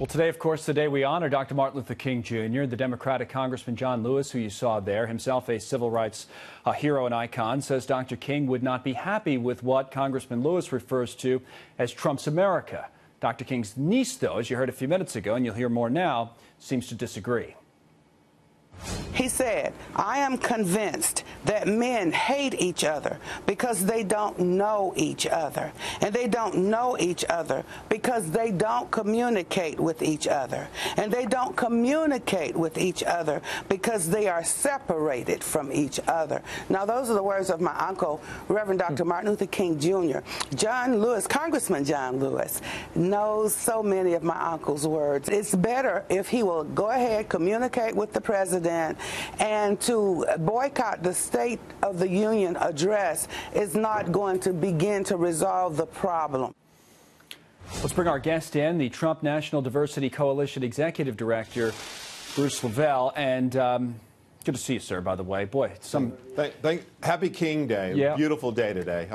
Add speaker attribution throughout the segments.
Speaker 1: Well, today, of course, the day we honor Dr. Martin Luther King Jr., the Democratic Congressman John Lewis, who you saw there, himself a civil rights hero and icon, says Dr. King would not be happy with what Congressman Lewis refers to as Trump's America. Dr. King's niece, though, as you heard a few minutes ago, and you'll hear more now, seems to disagree.
Speaker 2: He said, I am convinced that men hate each other because they don't know each other. And they don't know each other because they don't communicate with each other. And they don't communicate with each other because they are separated from each other. Now, those are the words of my uncle, Reverend Dr. Martin Luther King Jr. John Lewis, Congressman John Lewis, knows so many of my uncle's words. It's better if he will go ahead, communicate with the president, and to boycott the State of the Union address is not going to begin to resolve the problem.
Speaker 1: Let's bring our guest in, the Trump National Diversity Coalition Executive Director, Bruce LeVell. And good to see you, sir, by the way. Boy,
Speaker 3: Happy King Day.
Speaker 1: Yeah.
Speaker 3: Beautiful day today.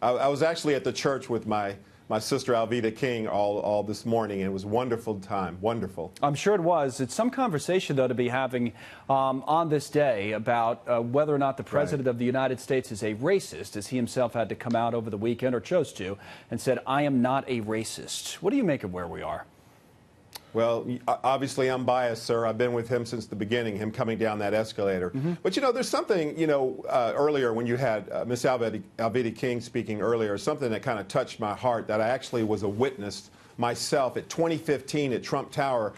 Speaker 3: I was actually at the church with my sister Alveda King all this morning, and it was a wonderful time. Wonderful.
Speaker 1: I'm sure it was. It's some conversation, though, to be having on this day about whether or not the President of the United States is a racist, as he himself had to come out over the weekend, or chose to, and said, I am not a racist. What do you make of where we are?
Speaker 3: Well, obviously, I'm biased, sir. I've been with him since the beginning, him coming down that escalator. But, you know, there's something, earlier when you had Miss Alveda King speaking earlier, something that kind of touched my heart, that I actually was a witness myself at 2015 at Trump Tower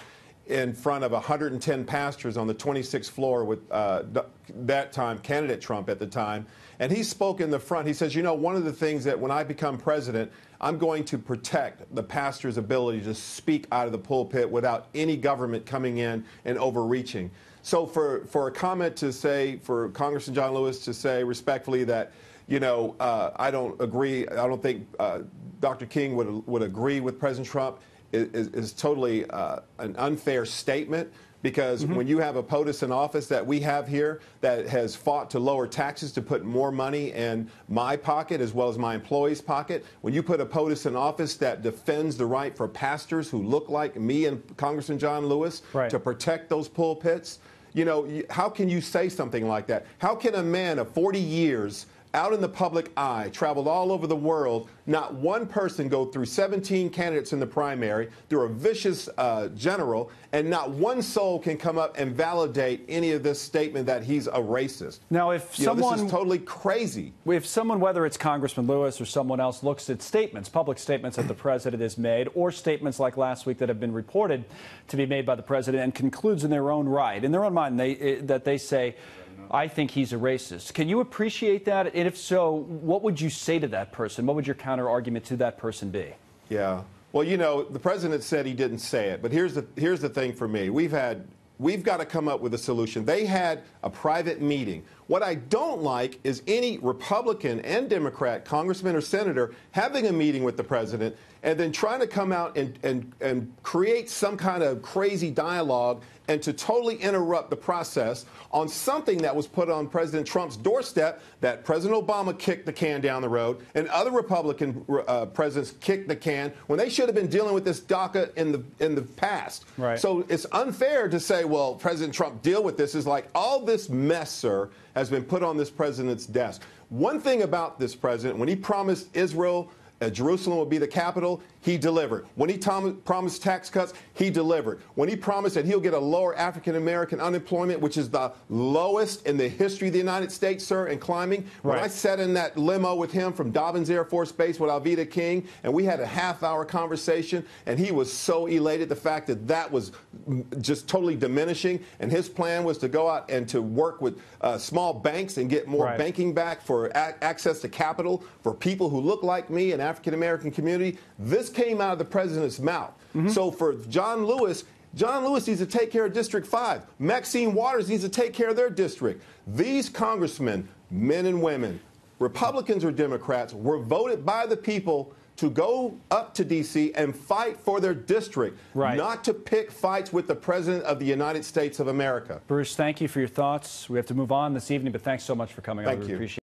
Speaker 3: in front of 110 pastors on the 26th floor with that time candidate Trump at the time. And he spoke in the front. He says, you know, one of the things that when I become president, I'm going to protect the pastor's ability to speak out of the pulpit without any government coming in and overreaching. So for a comment to say, for Congressman John Lewis to say respectfully that, you know, I don't agree, I don't think Dr. King would agree with President Trump is totally an unfair statement. Because when you have a POTUS in office that we have here that has fought to lower taxes to put more money in my pocket as well as my employees' pocket, when you put a POTUS in office that defends the right for pastors who look like me and Congressman John Lewis to protect those pulpits, you know, how can you say something like that? How can a man of 40 years out in the public eye, traveled all over the world, not one person go through 17 candidates in the primary, through a vicious general, and not one soul can come up and validate any of this statement that he's a racist?
Speaker 1: Now, if someone,
Speaker 3: this is totally crazy.
Speaker 1: If someone, whether it's Congressman Lewis or someone else, looks at statements, public statements that the president has made, or statements like last week that have been reported to be made by the president, and concludes in their own right, in their own mind, that they say, I think he's a racist. Can you appreciate that? And if so, what would you say to that person? What would your counter argument to that person be?
Speaker 3: Yeah. Well, you know, the president said he didn't say it, but here's the thing for me. We've got to come up with a solution. They had a private meeting. What I don't like is any Republican and Democrat, congressman or senator, having a meeting with the president and then trying to come out and create some kind of crazy dialogue and to totally interrupt the process on something that was put on President Trump's doorstep that President Obama kicked the can down the road and other Republican presidents kicked the can when they should have been dealing with this DACA in the past. Right. So it's unfair to say, well, President Trump deal with this. Is like all this mess, sir, has been put on this president's desk. One thing about this president, when he promised Israel Jerusalem would be the capital, he delivered. When he promised tax cuts, he delivered. When he promised that he'll get a lower African-American unemployment, which is the lowest in the history of the United States, sir, and climbing. When I sat in that limo with him from Dobbins Air Force Base with Alveda King, and we had a half-hour conversation, and he was so elated the fact that that was just totally diminishing, and his plan was to go out and to work with small banks and get more banking back for access to capital for people who look like me and African-American community. This came out of the president's mouth. So for John Lewis needs to take care of District 5. Maxine Waters needs to take care of their district. These congressmen, men and women, Republicans or Democrats, were voted by the people to go up to D.C. and fight for their district, not to pick fights with the President of the United States of America.
Speaker 1: Bruce, thank you for your thoughts. We have to move on this evening, but thanks so much for coming over.
Speaker 3: Thank you.
Speaker 1: Appreciate it.